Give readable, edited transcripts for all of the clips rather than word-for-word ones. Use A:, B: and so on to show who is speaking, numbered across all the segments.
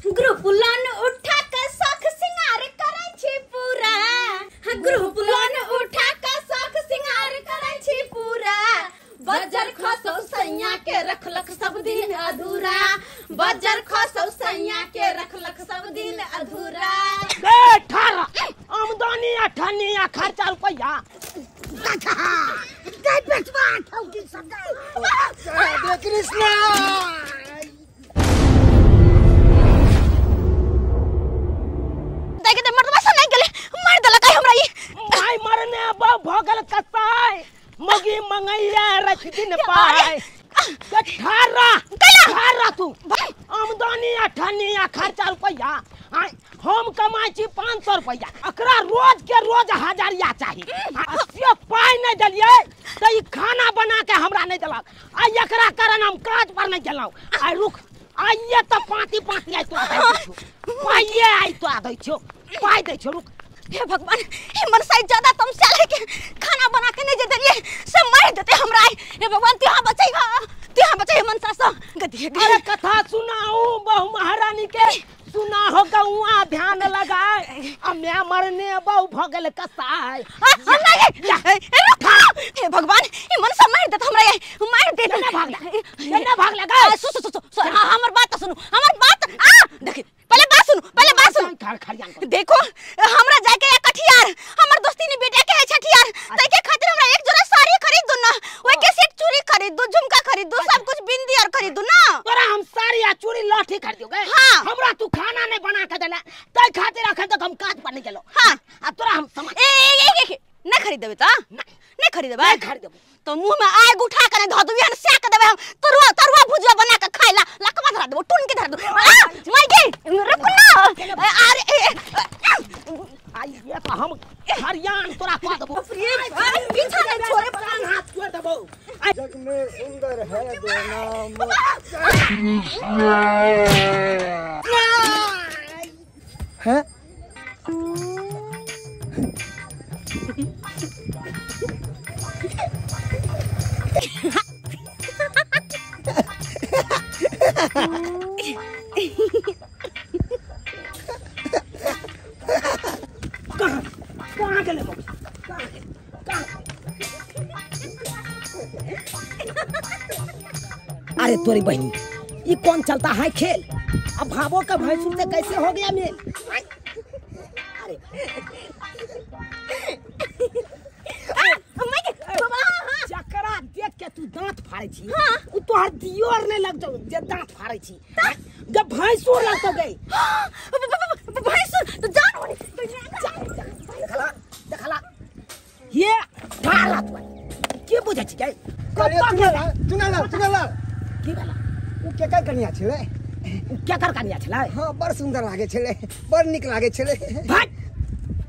A: Group loan उठा के शौक सिंगार करे छी पूरा। ग्रुप लोन उठा के शौक सिंगार करे छी पूरा। बजर खसौ सैया के रखलक सब दिन अधूरा। बजर खसौ सैया के रखलक सब दिन अधूरा।
B: आमदनी अठनी खर्चा रुपया कृष्णा मरने भोगल कसाई मगी मंगैया रख दिन पाए तू आमदनी अठनी खर्चा रुपया हम कमाई छी 500 रुपया अकरा रोज के रोज हजारिया चाहिए पाई नहीं दिलिए तो ई खाना बना के हमरा नहीं दिलक आ एकरा कारण हम काज पर नहीं गेलौ आ रुक आइए तो पाती आई तो पाइए आई तो आ दै छो पाई दै छो रुक।
A: हे भगवान हे मनसाई ज्यादा तुम साले के खाना बना के नहीं दे दिए सब मार देते हमरा। हे भगवान तू बचाई मनसा सा गति।
B: अरे कथा सुनाऊ बहु महारानी के सुना हो गौआ ध्यान लगाए अब मैं मरने बहु भगल कसाई।
A: हे भगवान हे मनसा मार देते हमरा मार दे
B: ना भाग लगा
A: हमर बात सुनो हमर बात देख पहले बात सुनो देखो हमरा जाके एक कठियार हमर दोस्ती ने बेटा के छठियार तई के खातिर हमरा एक जोड़ा साड़ी खरीद दो ना ओए के सेट चूड़ी खरीद दो झुमका खरीद दो सब कुछ बिंदी और खरीद दो ना।
B: तोरा हम साड़ी या चूड़ी लहठी खरीद दोगे।
A: हां
B: हमरा तू खाना नहीं बना के देला तई खातिर अखन तक हम काज पर नहीं गेलो।
A: हां
B: आ तोरा हम समझ
A: नहीं खरीद देबे त नहीं खरीद देबे तो मुंह में आग उठा के धो देबे सेक देबे हम तरुआ भुजिया बना के खाइला लकवा धरा देबो टून के धरा दो मार के रुक ना। अरे
B: आई ये तो हम हरियाण तोरा पा देबो
A: पीछा नहीं छोड़े
B: प्राण हाथ छोड़ देबो।
C: जग में सुंदर है दो नाम है
B: कहाँ के ले अरे तोरी बहनी ये कौन चलता है खेल अब भावों का भैंसुर से कैसे हो गया मेल। अरे चकरा देख के तू दांत फाड़े छी उ तोहर दियोर नहीं लग जाओ जे दांत फाड़े छी जब भैंसुर लग तो गई
A: भैंसुर तो जान
B: देखला ये भारत के बुझे छी के
C: चुनाला
B: की भेला
C: उ केकर कनिया छले
B: उ केकर कनिया छले।
C: हां बड़ सुंदर लागे छले बड़ निक लागे छले
B: भाई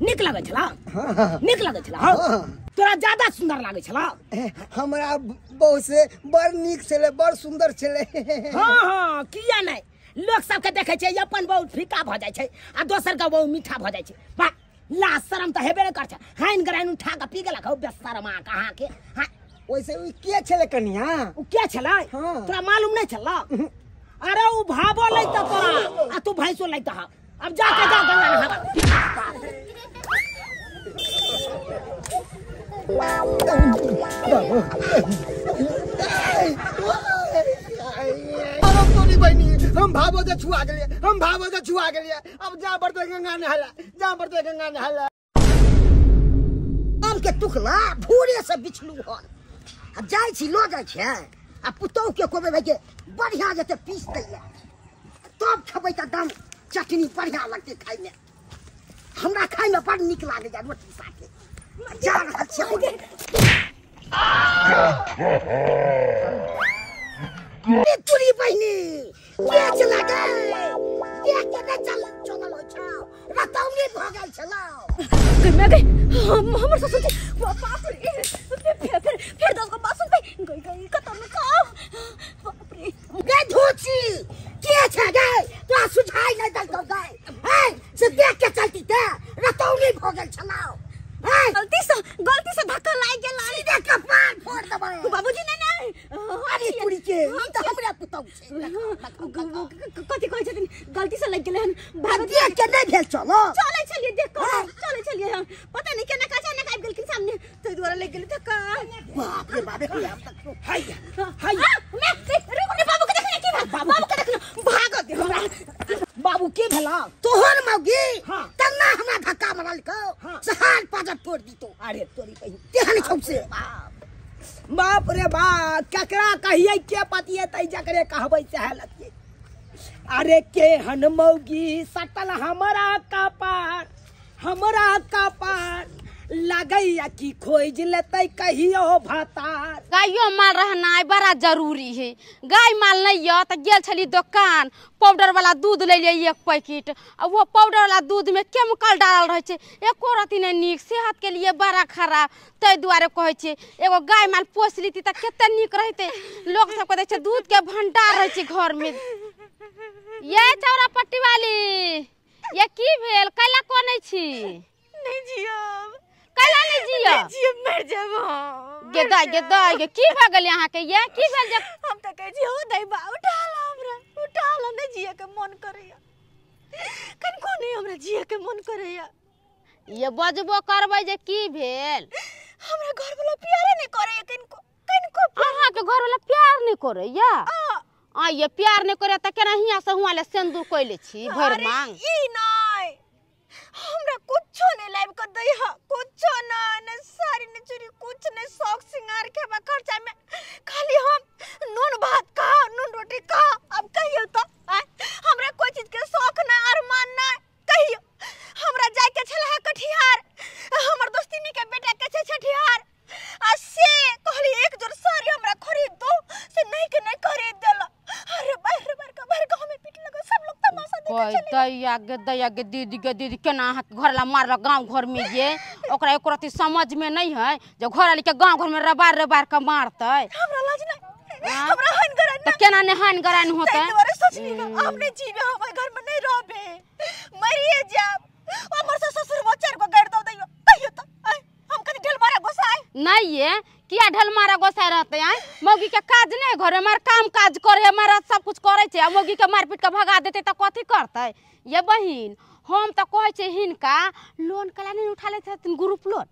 B: निक लागे छला।
C: हां
B: निक लागे छला। हां तोरा ज्यादा सुंदर लागे छला।
C: हमरा बहु से बड़ निक छले बड़ सुंदर छले।
B: हां किया नहीं लोग सब के देखे छै अपन बहुत फीका भ जाय छै आ दोसर का बहुत मीठा भ जाय छै बा ला शरम त हेबे न कर छै हाइन गराइन उठा के पी गेला खौ बेशरमा कहां के। हां
C: वैसे उ के छले कनिया
B: उ के छला तोरा मालूम नहीं छला। अरे उ भाबो लै त तोरा आ तू भैंसो लै त अब जाके जा गंगा नहा।
C: हम भावो से छुआ गेलिए अब जा बढ़ते गंगा नहाला
B: आम के टुकला भूरे से बिछलू हन अब जाय छी लो जाय छै आ पुतौ के कोबे भाई के बढ़िया जते पीस दैले तब खबै त दम चटनी बढ़िया लगते खाय में हमरा खाय में बड़ निक लागे जा रोटी साथे जा रहल छै। ए तुरी बहिनी के चला गए देख के नहीं चलल हो छौ रतौनी भ गेल छलौ
A: मैं गई हमर ससुर जी बाप रे फिर दस को बात सुन गई खत्म खाओ बाप रे
B: गए धोची के छे गए तो सुझाई नहीं दल तो गए ए से देख के चलती ते रतौनी भ गेल छलौ
A: गलती से धक्का लाग गेल
B: सीधे कपार फोड़ देबै
A: बाबूजी नहीं
C: पानी पूरी के ई त हमरा पुतौ छे
A: कथी कहै छथिन गलती से लग गेलै हन
C: भाग देख के नहीं भेल चलो
A: चले चलिए देख चले चलिए हम पता नहीं केना का अचानक आबि गेलखिन सामने तै द्वारा लग गेलै धक्का
C: बाप रे बाप हाय
A: मैं रुक बाबू के देखना की बाबू के देखना भाग दे हमरा
B: बाबू के भेला
C: तोहर मौगी
B: हां
C: तना हमरा धक्का मारल को सहान पाजत फोड़ दी तो
B: अरे तोरी कहीं
C: तेहन छौ से
B: बाप रे बाप केकरा कहिए के पतिए तै जकरे कहबै सह लतिए अरे के हन मौगी सटल हमरा कपार लगैया कि खोज लेतै कहियो भातार
D: गायो माल रहना बड़ा जरूरी है गाय माल नहीं है तो गेल छली दुकान पाउडर वाला दूध ले लिए 1 पैकेट और वो पाउडर वाला दूध में केमिकल डालल रहे एको रती नहीं नीक सेहत के लिए बड़ा खराब तै दुआरे कहै छे एगो गाय माल पोस लीती त केते नीक रहते लोग सब कहै छे दूध के भंडार रहे छे घर में ये चौरा पट्टी वाली ये की भेल कैला कोनै छी
A: नहीं जियब
D: कैला नहीं जिया
A: जियब मर जाब
D: गेदा के की भ गेल यहां के ये की भेल जे
A: हम त कहै छी हो दैबा उठा ला नहीं जिए के मन करैया कनको नहीं हमरा जिए के मन करैया
D: ये बजबो करबै जे की भेल
A: हमरा घर वाला प्यारे नहीं करैया कनको
D: अहाँ के घर वाला प्यार नहीं करैया आ ये प्यार नहीं करे त केना हिया से हुआ ले सिंदूर कइले छी भर मांग
A: ई नहीं हमरा कुछो नहीं लाइव कर दई ह कुछो न सारी न चोरी कुछ नहीं शौक सिंगार के बा खर्चा में खाली हम नून भात का नून रोटी का अब कहियो तो हमरा कोई चीज के शौक ना अरमान ना कहियो हमरा जाय के छला है कठियार हमर दोस्तिनी के बेटा के छे छठियार आ से कहली एक जोर साड़ी हमरा खरीद दो से नहीं के नहीं खरीद देला अरे बाहर का हमें पीट लगा सब लोग तमाशा देखे
D: दैया के दीदी केना घर ला मारल गांव घर में ये ओकरा एको रती समझ में नहीं है जो घर वाली के गांव घर में रबार के मारतै
A: हमरा लाज नहीं हमरा हन गरान
D: त केना ने हन गरान होतै
A: तोरे सोचनी हमने जीवे हम घर में नहीं रहबे मरिए जाब हमर से ससुर बच्चा को गाड़ दो दैयो कहियो तो हम कनी ढेल मारा गोसाई
D: नहीं ये किया ढल मारा गोसाई रहते हैं मौगी के काज नहीं घर हमार काम काज करे हमारा सब कुछ करे छे मौगी के मारपीट के भगा देते त कथि करते ये बहिन हम त कहै छे हिनका लोन कला नहीं उठा ले छथिन ग्रुप लोन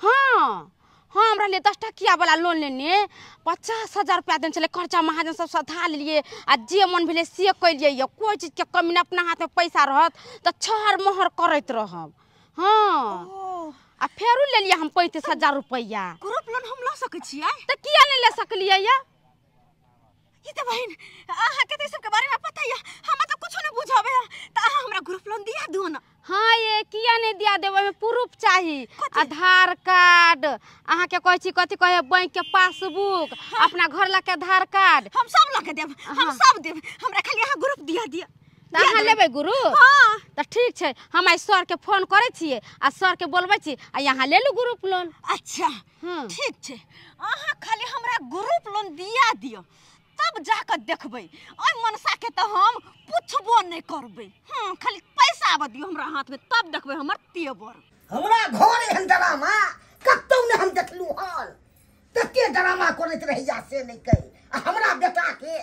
D: हां हमरा ले 10 टकिया वाला लोन लेने 50,000 रुपया देन चले खर्चा महाजन सब सधा लिए आ जे मन भेले से कइलिए ये कोई चीज के कमी न अपना हाथ में पैसा रहत त छहर मोहर करत रहब हां आ फेरू ले लिया हम 35,000 रुपया
A: ग्रुप लोन हम ल सकै छियै
D: त किया नहीं ले सकलिए या
A: ई त बहिन आहा के त सब के बारे में पता है हम त कुछ नहीं बुझाबे त आहा हमरा ग्रुप लोन दिया दो ना
D: हां ये किया नहीं दिया देबे में प्रूफ चाहिए आधार कार्ड आहा के कहै छी कथि कहे बैंक के पासबुक अपना घर ला के आधार कार्ड
A: हम सब ला के देब हम सब देब हमरा खाली आहा ग्रुप दिया
D: अहाँ लेबै ग्रुप
A: हां
D: त ठीक छै हम आई सर के फोन करे छिए आ सर के बोलबै छी आ यहाँ ले लू ग्रुप लोन
A: अच्छा ठीक छै आहा खाली हमरा ग्रुप लोन दिया दियो तब जाकर देखबै ओइ मनसा के त हम पुछबो नहीं करबै खाली पैसा आब दियो हमरा हाथ में तब देखबै हमर तेवर
C: हमरा घर एहन ड्रामा कतौ ने हम देखलू हन तके ड्रामा करैत रहिया से नहीं कही हमरा बेटा के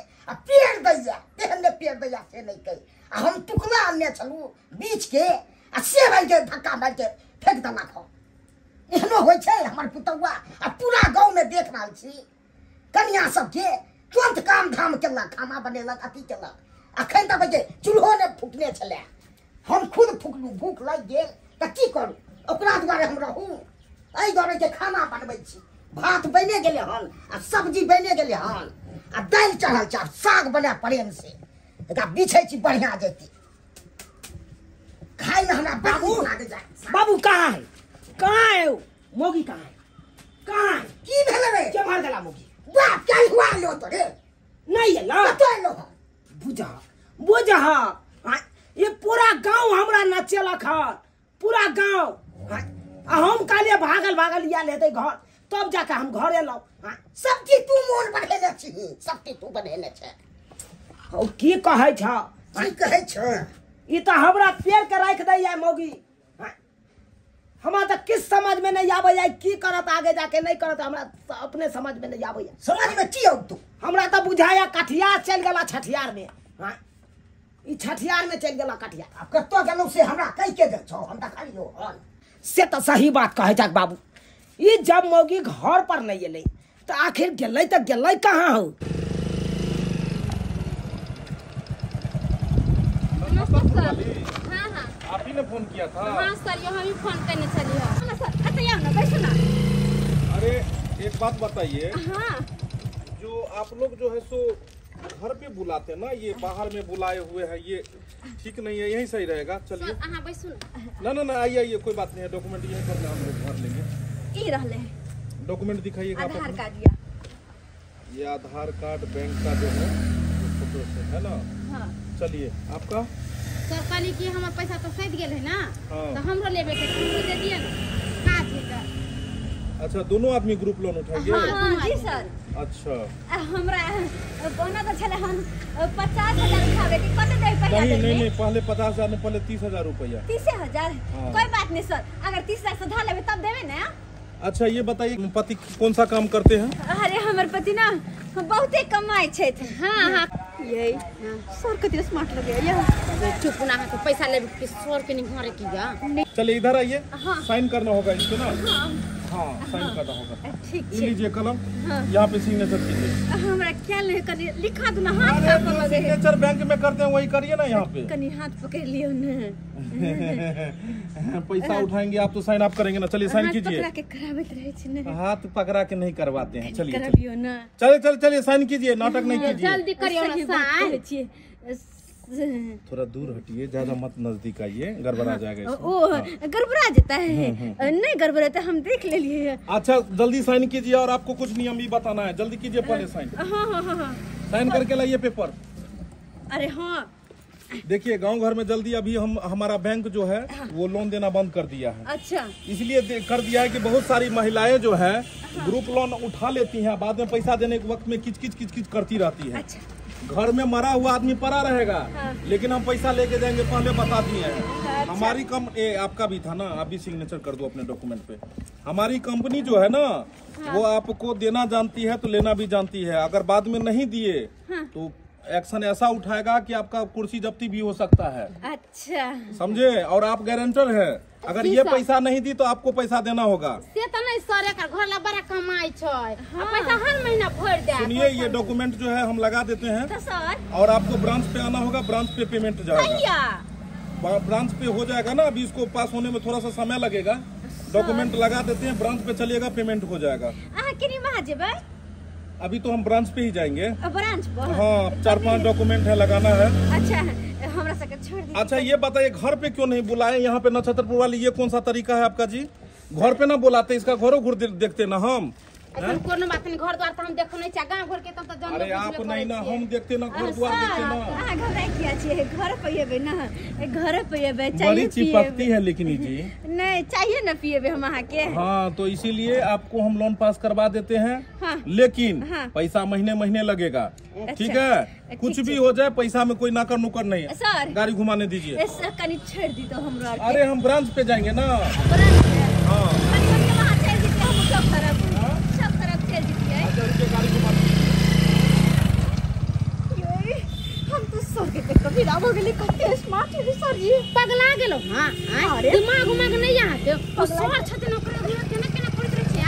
C: पेड़ दैया तेहन ने पेड़ दैया से नहीं कही हम टुकड़ा अन्ने चलू बीच के से भाई के धक्का मार के फेंक देना खो एहनो होय छै हमर पुतौआ पूरा गांव में देख रहल छी कन्या सब के तुरंत काम धाम केलक खाना बनेलक अति केलक अखन तक जे चूल्हो ने फूकने छले हम खुद फूकलू भूख लग गेल त की करू ओकरा दुआरे हम रहू एहि दुआरे के खाना बनबै छी भात बने गेले हन आ सब्जी बने गेले हन आ दाल चढ़ल छ साग बना प्रेम से एकरा बिछै छी बढ़िया जेती खाइ न हमरा बाबू लागे जाय
B: बाबू कहाँ है मोगी कहाँ है
C: की भेले रे
B: के मार देला मोगी
C: वाह क्या हुआ लो तो रे
B: नहीं है ना
C: तो लो
B: बुझा ये पूरा गांव हमरा नचेलक है पूरा गांव हम काले भागल या लेते घर तब जाके हम घर एलौ
C: सब की तू मोन बढ़ेने छी सब की तू बढ़ेने छै
B: ओ की कहै छ
C: ई त हमरा
B: पेड़ के राख दै या मौगी हमारा तो किस समझ में नहीं आवे है की करत आगे जाके नहीं करत हमरा अपने समझ में नहीं आवे है।
C: समझ में की हो तू
B: हमरा तो बुझाया कठियार चल गला छठियार में। हां ई छठियार में चल गला कठियार।
C: अब कत्तो गेलौ से हमरा कह के दे छौ हम देखा लियो हल
B: से तो सही बात कहे जाक बाबू। ई जब मौगी घर पर नहीं एले तो आखिर गेलै तो गेलै कहाँ हो।
D: हाँ हाँ
E: आप ही ने फोन किया था?
D: हाँ सर ये हम ही फोन करने चली है सर। अच्छा ना बैठो ना।
E: अरे एक बात बताइए,
D: हाँ
E: जो आप लोग जो है सो घर पे बुलाते हैं ना, ये बाहर में बुलाए हुए हैं, ये ठीक नहीं है, यही सही रहेगा। चलिए
D: सर हाँ बैठो ना।
E: ना ना आइए आइए, कोई बात नहीं है, डॉक्यूमेंट यही करना हम लोग भर लेंगे।
A: ई रहले
E: डॉक्यूमेंट दिखाइएगा आप
A: आधार
E: अपना।
A: कार्ड या
E: ये आधार कार्ड बैंक का जो है फोटो है ना।
A: हां
E: चलिए आपका
D: सर कहली कि हमार पैसा तो सद गेल है ना,
E: हाँ।
D: तो हमरो लेबे के हमरो दे दिए ना काज है का।
E: अच्छा दोनों आदमी ग्रुप लोन उठाएंगे?
A: हां जी सर।
E: अच्छा
A: हमरा कोना तो छले हम 50,000 उठावे के कते दे पहले
E: नहीं
A: दे
E: नहीं नहीं, पहले 50,000 नहीं, पहले 30,000 रुपया।
A: 30,000
E: हाँ।
A: कोई बात नहीं सर, अगर 30,000 सुधा लेबे तब देबे ना।
E: अच्छा ये बताइए पति कौन सा काम करते हैं?
A: अरे हमर पति ना बहुते कमाई छै।
D: हाँ हाँ
A: यही सर कते स्मार्ट लगे या
D: चुप ना है तो पैसा लेबे के सर के नहीं घरे किया।
E: चलिए इधर आइए,
A: हाँ।
E: साइन करना होगा इसको ना।
A: हां
E: हाँ साइन करना होगा।
A: ठीक
E: ये
A: छै।
E: लीजिए कलम,
A: हाँ।
E: यहाँ पे सिग्नेचर कीजिए।
A: हमरा क्या नहीं कनी लिखा दो ना, हाथ
E: अरे
A: पर
E: जो
A: लगे है।
E: सिग्नेचर बैंक में करते हैं वही करिए ना यहाँ पे।
A: कनी हाथ पकड़ लियो ना।
E: पैसा उठाएंगे आप तो साइन आप करेंगे ना। चलिए साइन
A: हाथ
E: कीजिए।
A: पकड़ा के करावत रहे छै ना।
E: हाथ पकड़ा के नहीं करवाते हैं। चलिए
A: कराबियो ना।
E: चलिए चलिए चलिए साइन कीजिए, नाटक नहीं कीजिए।
D: जल्दी करियो
A: सही
D: ना
A: बात
D: साइन।
A: कहै छियै।
E: थोड़ा दूर हटिए, ज्यादा मत नजदीक आइए, गड़बड़ा जाएगा इसमें।
A: ओ गड़बड़ा जाता है। नहीं गड़बड़ाता हम देख ले लिए।
E: अच्छा जल्दी साइन कीजिए, और आपको कुछ नियम भी बताना है, जल्दी कीजिए पहले साइन।
A: हाँ हाँ हाँ हाँ।
E: साइन करके लाइए पेपर।
A: अरे हाँ
E: देखिए गांव घर में जल्दी अभी हमारा बैंक जो है वो लोन देना बंद कर दिया है।
A: अच्छा
E: इसलिए कर दिया है कि बहुत सारी महिलाएं जो है ग्रुप लोन उठा लेती हैं, बाद में पैसा देने के वक्त में किच किच किच किच करती रहती है।
A: अच्छा
E: घर में मरा हुआ आदमी पड़ा रहेगा,
A: हाँ।
E: लेकिन हम पैसा लेके जाएंगे पहले बता दिए हैं।
A: अच्छा।
E: हमारी आपका भी था ना, आप भी सिग्नेचर कर दो अपने डॉक्यूमेंट पे। हमारी कंपनी जो है ना वो आपको देना जानती है तो लेना भी जानती है। अगर बाद में नहीं दिए तो एक्शन ऐसा उठाएगा कि आपका कुर्सी जब्ती भी हो सकता है।
A: अच्छा
E: समझे? और आप गारंटर है, अगर ये पैसा नहीं दी तो आपको पैसा देना होगा।
D: से तो नहीं सर का घर ला बड़ा कमाई छै। आ पैसा हर महीना भर दे।
E: सुनिए ये डॉक्यूमेंट जो है हम लगा देते हैं,
A: तो सर
E: और आपको ब्रांच पे आना होगा, ब्रांच पे पेमेंट जाएगा।
A: भैया
E: ब्रांच पे हो जाएगा ना, अभी इसको पास होने में थोड़ा सा समय लगेगा। डॉक्यूमेंट लगा देते हैं, ब्रांच पे चलिएगा, पेमेंट हो जाएगा।
A: अहाँ किनी वहाँ जेबै?
E: अभी तो हम ब्रांच पे ही जाएंगे।
A: ब्रांच पर?
E: हाँ 4-5 डॉक्यूमेंट है, लगाना है।
A: अच्छा हमरा सबके छोड़ दी।
E: अच्छा ये बताइए घर पे क्यों नहीं बुलाए? यहाँ पे नक्षत्रपुर वाली ये कौन सा तरीका है आपका जी? घर पे ना बुलाते, इसका घरों घुर देखते ना हम।
D: ऐसा कोनो बात नहीं, घर द्वार तो हम देखो नहीं चाहे, गांव घर के तो जान
E: अरे आप नहीं ना, हम देखते ना, घर द्वार देखते ना।
A: अहाँ घबराई किया छियै? घर पे एबै ना, घर पे एबै
E: बड़ी
A: चाहिए
E: चिपकती है लेकिन ये जी।
A: नहीं चाहिए ना पिएबे हम अहाँ के।
E: हाँ तो इसीलिए आपको हम लोन पास करवा देते हैं।
A: हाँ।
E: लेकिन
A: हाँ।
E: पैसा महीने महीने लगेगा। ठीक
A: अच्छा।
E: है, कुछ भी हो जाए पैसा में कोई नाकर नुकर नहीं है।
A: सर
E: गाड़ी घुमाने दीजिए।
A: ऐसा कनी छोड़ दी तो हमरा आर के।
E: अरे हम ब्रांच पे जाएंगे ना।
A: ब्रांच पे?
E: हाँ
A: कनी हमके वहाँ छोड़ दीजिए, हम सब तरफ छोड़ दीजिए।
E: अच्छा, रुकिए, गाड़ी घुमा
A: ये, हम तो सर के कभी राम हो गेली, कते स्मार्ट है सर जी।
D: पगला गेलो। हां
A: अरे।
D: दिमाग उमाग नहीं यहाँ के ओ सर छते न करे केना केना करत रहे छी।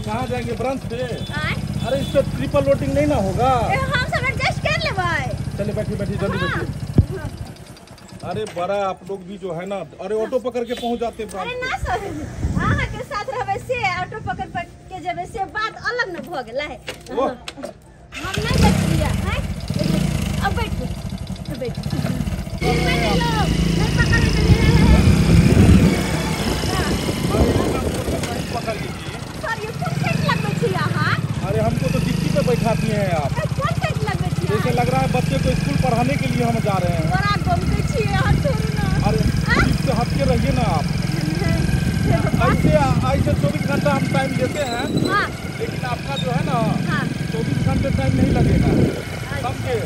E: कहाँ जाएंगे? ब्रांच पे।
A: आय
E: अरे इस पे ट्रिपल लोडिंग नहीं ना होगा।
A: हम सब एडजस्ट कर लेबै।
E: चलिए बैठिए बैठिए, जल्दी
A: हाँ।
E: बैठिए। अरे बड़ा आप लोग भी जो है ना, अरे ऑटो पकड़ के पहुंच जाते हैं
A: अरे
E: ब्रांच
A: ना सर, अहाँ के साथ रहबै से ऑटो पकड़ के जेबै से बात अलग न भ गेलै।
E: ओह।
A: हम नहीं बैठिया हैं। अब बैठो, अब बैठो। बैठ लो, नहीं पकड़ के
E: पकड़ लीजिए।
A: सर ये कौन साइड लगबै छी अहाँ?
E: अरे हमको तो डिक्की पे बैठाती हैं आप।
A: कौन साइड लगबै छी?
E: जैसे लग रहा है बच्चे को स्कूल पढ़ाने के लिए हम जा रहे हैं।
A: बड़ा गमके छी अहाँ, छोड़ू ना।
E: अरे इससे हट के रहिए ना आप। ऐसे 24 घंटा हम टाइम देते हैं,
A: हाँ
E: लेकिन आपका जो है ना
A: हाँ
E: 24 घंटे टाइम नहीं लगेगा। समझे?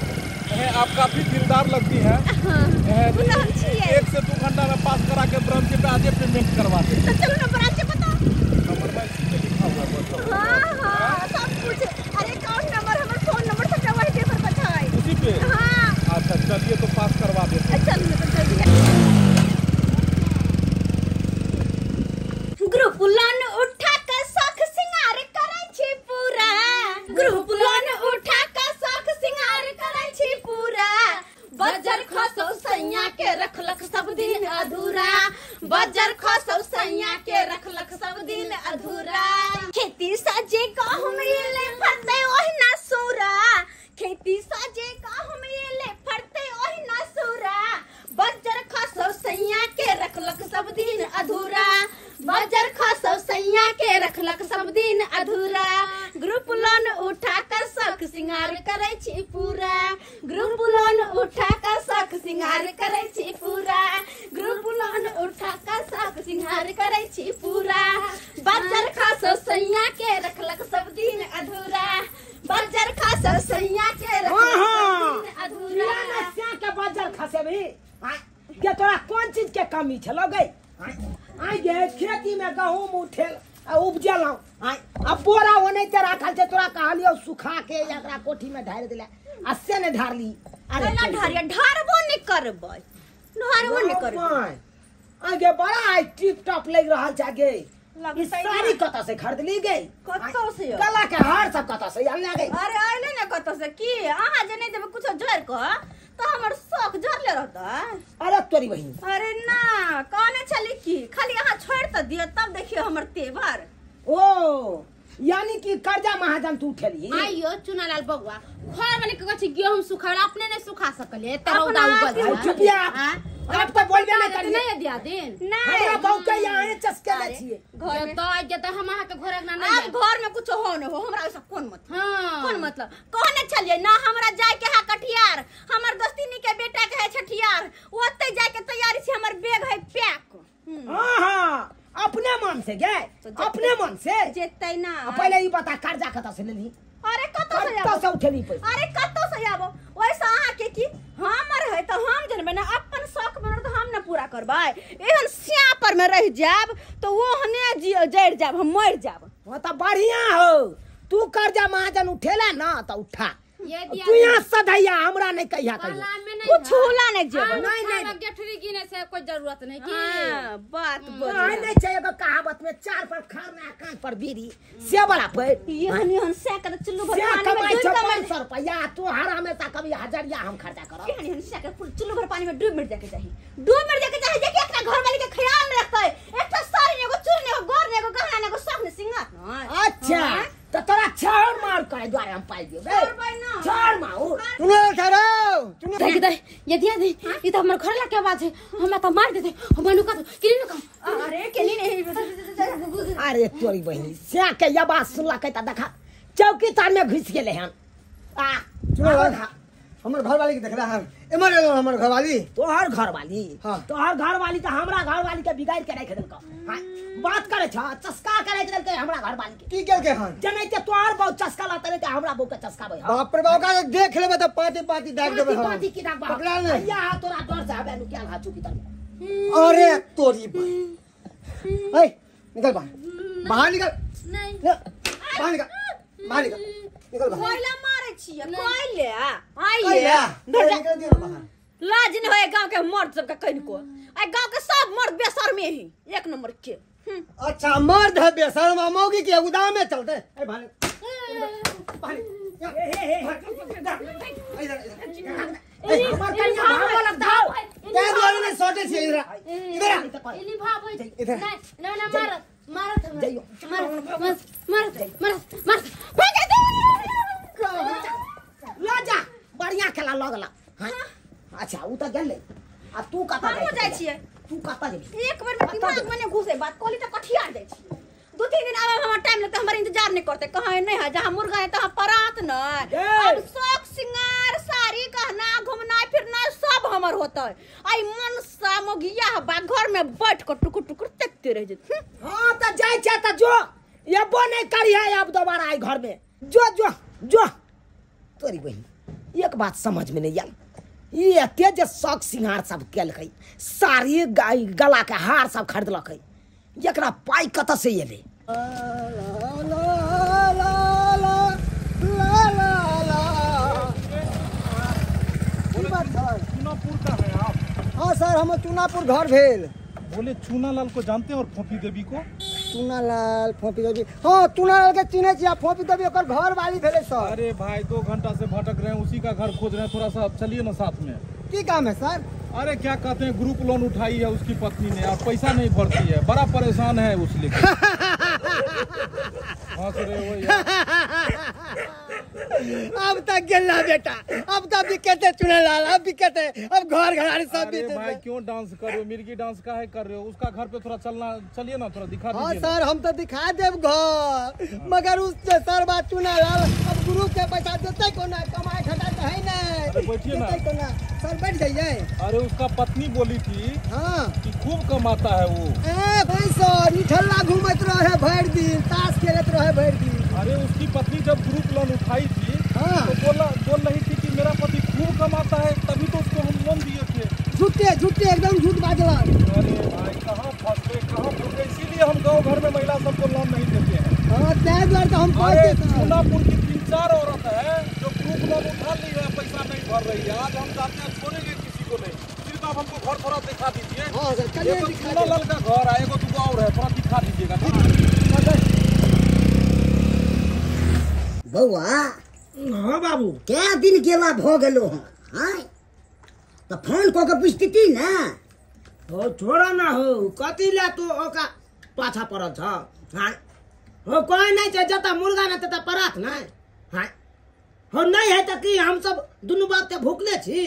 E: आप काफी दिलदार लगती हैं।
A: हाँ। वो तो हम छियै।
E: 1 से 2 घंटा में पास करा के ब्रांच पे आगे पेमेंट करवा दे।
A: तो चलो ना ब्रांच बता।
E: नंबर में इसी पे लिखा हुआ है, बस।
A: हाँ सब कुछ। अरे अकाउंट नंबर हमारे फोन नंबर सब वही पेपर बताए।
E: उसी पे।
A: हाँ
E: अच्छा चलिए तो पास करवा देते।
A: चल तो जल्दी। ग्रुप लोन उठा के शौक सिंगार करे छी पूरा। ग्रुप लोन उठा के शौक सिंगार करे छी पूरा। बजर खसौ सैया के रखलक सब दिन अधूरा। बजर खसौ सैया के रखलक सब दिन अधूरा। खेती साजे गाँव में ले फरते ओहिना सूरा। खेती साजे गाँव में ले फरते ओहिना सूरा। बजर खसौ सैया के रखलक सब दिन अधूरा। बजर खसौ सैया के रखलक सब दिन अधूरा। ग्रुप लोन उठा कर शौक सिंगार करे छी पूरा। ग्रुप लोन उठा कर शौक सिंगार करे छी पूरा। ग्रुप लोन उठा कर शौक सिंगार करे छी पूरा। बजर खसौ सैया के रखलक सब दिन अधूरा। बजर खसौ सैया के रखलक सब दिन अधूरा।
B: क्या के बजर खसे भी के तोरा कौन चीज के कमी छलो गई? आई गे खेती में गहूम उठेल उपजेलौ अब बोरा ओने ते राखल छे तोरा कहलियो सुखा के एकरा कोठी में ढार देले आ से ने ढारली।
A: अरे ना ढारिया ढारबो नहीं करबै। ढारबो नहीं करबै।
B: आगे बड़ा आई टिप टॉप लग रहल छे गे।
A: लगतै
B: ई साड़ी कत से खरीद ली गई?
A: कतौ से?
B: गला के हार सब कत से आनले गई?
A: अरे आइले ना कतौ से की आहा जे नहीं देबे कुछ जोर क तो हमर शौक झरले रहता।
B: अरे तोरी बहिन
A: अरे ना कहने छली की खाली आहा छोड़ त दियो तब देखियो हमर तेवर।
B: ओ यानी कि कर्जा महाजन तू उठेली?
D: आइयो चुनालाल बगुआ घर में कहै छी गेहूं सुखावला अपने ने सुखा सकले तरौदा उगल।
B: चुपिया अब तो बोलबे नहीं करिए।
D: नहीं दिया दिन
B: हमरा बहु के यहाँ चस्के ले छिए
A: घर में
D: तो जे त हम के घर ना
A: अब
D: नहीं
A: घर में कुछ हो न हो हमरा ऐसा कौन मत
D: हां
A: कौन मतलब कहने छलिए ना हमरा जाय के है कटियार। हमर दोस्तीनी के बेटा के है छठियार। ओते जाय के तैयारी से हमर बैग है पैक।
B: हां हां अपने मन से गे अपने मन से
A: जेतै ना।
B: पहले ई बता कर्जा कत से लेली?
A: अरे कतो से
B: कत से उठेली पैसा?
A: अरे कतो से आबो वैसा आहा के की हमर है तो हम जनबे ना अपन शौक में तो हम ना पूरा करबै। एहन सिया पर में रह जाब तो वो हने जड़ जाब हम मर जाब।
B: वो तो बढ़िया हो तू कर्जा महाजन उठेला ना तो उठा।
D: ये दिया
B: तू यहाँ सधैया हमरा नहीं कहिया कहिया।
D: वाला में नहीं
A: कुछ होला नहीं जेब।
D: नहीं गेठरी गिने से कोई जरूरत नहीं की।
A: हां बात बोल।
B: नहीं नहीं चाहिए एगो कहावत में चार पर खाना कान पर बीड़ी से बड़ा पे
A: यहन से कर चुल्लू भर
B: से
A: पानी में
B: कमाई
A: डूब
B: 500 रुपया तू हर हमेशा कभी हजारिया हम खर्चा करब।
A: यहन से कर चुल्लू भर पानी में डूब मर जाके चाहिए। डूब मर जाके चाहिए जे एकरा घर वाली के ख्याल में रखै। एकटा साड़ी एगो चूड़ी एगो गोर एगो गहना एगो सब ने सिंगार न।
B: अच्छा तो तोरा छाड़ मार करे द्वारे हम पाई दियो बे छाड़ मार
C: सुनो ठहरो सुनो
D: देख दे ये दिया दे ये तो हमर घर ला के आवाज है हमरा तो मार देते हम नु का किरी नु का।
A: अरे केली नहीं।
B: अरे तोरी बहिनी से के ये बात सुनला के त देखा चौकीदार में घुस गेले हन आ
C: सुनो हमर घर वाली के देखला हम एमर हमर घर वाली
B: तोहर घर वाली
C: हाँ।
B: तोहर घर वाली तो हमरा घर वाली के बिगाड़ के रख देलक। हां बात करे छ चस्का करे देलक हमरा घर वाली के
C: की केल के हन
B: जने के तोहर बहुत चस्का लाते रे के हमरा बहु के चस्का बई।
C: बाप रे बाप का देख लेबे त पार्टी पार्टी दाग देबे हम
B: पार्टी की दाग
C: पकड़ा ले।
B: या तोरा डर से हबे नु क्या हा चौकीदार में।
C: अरे तोरी बहन ए निकल बाहर निकल
D: नहीं
C: बाहर निकल बाहर निकल निकल बाहर
A: कोयला मारे छिए कोयले
C: आइए निकल दियो बाहर।
A: लाज नहीं होए गांव के मर्द सब का कहीं को। आ गांव के सब मर्द बेसर में ही एक नंबर के।
C: अच्छा मर्द है बेशर्म मौगी के उदाम में चलते ए बाहर बाहर
B: हमर कन्या भाग वाला दाव
C: क्या द्वारे ने सोटे छे इधर इधर
D: इनी भाव होई
C: इधर।
D: नहीं ना मार मारत हम
B: जाइयो
D: मार
B: ला जा बढ़िया खेला लगला। हां अच्छा उ त गेले आ तू कता
A: हम हो जाय छिए।
B: तू कता जेबी
A: एक बार में दिमाग में ने घुसे बात कोली तो कठियार जाय छी। 2-3 दिन आवे हमर टाइम लगता हमर इंतजार नहीं करते कहां नहीं है जहां मुर्गा है तहां परात न। अब शौक सिंगार साड़ी गहना घूमना फिरना सब हमर होता है। आई मन सामगिया बा घर में बैठ कर टुकुर टुकुर देखते रह जे।
B: हां त जाय छ त जो ये बो नहीं करिया अब दोबारा आई घर में जो जो जो तोरी बहन एक बात समझ में नहीं आल ये एते जे शौक सिंगार सब केलकै, साड़ी गला के हार सब खरीदलकै, एकरा पाई कतऽ से एलै?
E: चूनापुर का है आप?
F: हाँ सर, हम चूनापुर घर भेल।
E: बोले चूनालाल को जानते हैं और फोफी देवी को?
F: चूनालाल फोफी देवी, हाँ चूनालाल के चिन्हे छियै, फोफी देवी ओकर घर वाली भेले सर।
E: अरे भाई 2 घंटा से भटक रहे हैं, उसी का घर खोज रहे हैं, थोड़ा सा चलिए ना साथ में।
F: की काम है सर?
E: अरे क्या कहते हैं, ग्रुप लोन उठाई है उसकी पत्नी ने और पैसा नहीं भरती है, बड़ा परेशान है उस लेके। हंस रहे हो यार।
F: अब तक गेला बेटा, अब तक भी कहते चूनालाल, अब भी कहते, अब घर घराड़ी सब भी।
E: अरे भाई क्यों डांस कर रहे हो, मिर्गी डांस काहे कर रहे हो? उसका घर पे थोड़ा चलना, चलिए ना, थोड़ा दिखा
F: हाँ
E: दीजिए।
F: सर, हम तो दिखा देव घर, मगर उससे सर बात चूनालाल अब ग्रुप के पैसा देते को ना, कमाए खटा तो है
E: अरे बैठिए ना।
F: ना सर, बैठ जाइए।
E: अरे उसका पत्नी बोली थी
F: हाँ
E: कि खूब कमाता है वो।
F: भाई सर, निठल्ला घूमत रहे भर दिन, ताश खेलत रहे भर दिन।
E: अरे उसकी पत्नी जब ग्रुप लोन उठाई थी
F: हाँ।
E: तो बोल रही थी कि मेरा पति खूब कमाता है, तभी तो उसको हम लोन दिए थे।
F: झूठे झूठे एकदम झूठ बाजला।
E: अरे भाई कहाँ फंसे, इसीलिए हम गांव घर में महिला सबको लोन नहीं देते हैं।
F: हाँ, त्याग बार तो हम
E: अरे
F: पहुंचे सर।
E: चूनापुर की 3-4 औरत है जो ग्रुप लोन उठा ली है, पैसा नहीं भर रही है। आज हम जाते हैं, छोड़ेंगे किसी को नहीं। सिर्फ आप हमको घर थोड़ा दिखा दीजिए।
F: हाँ सर, चलिए
E: ये तो
F: दिखा
E: चूनालाल का घर है, एगो दूगो और है, थोड़ा दिखा दीजिएगा।
C: बउआ
B: हाँ बाबू,
C: क्या दिन गेला भ गेलो हाँ? तो फोन कऽ के पुछती ना।
B: हो छोड़ा ना हो, कथी ला तो ओका पाछा पड़ल छ? हाँ हो, कोई नहीं छै, जता मुर्गा ना तता परात ना। हाँ हो, नहीं है तो कि हम सब दुनू बाप ते भूखले छी?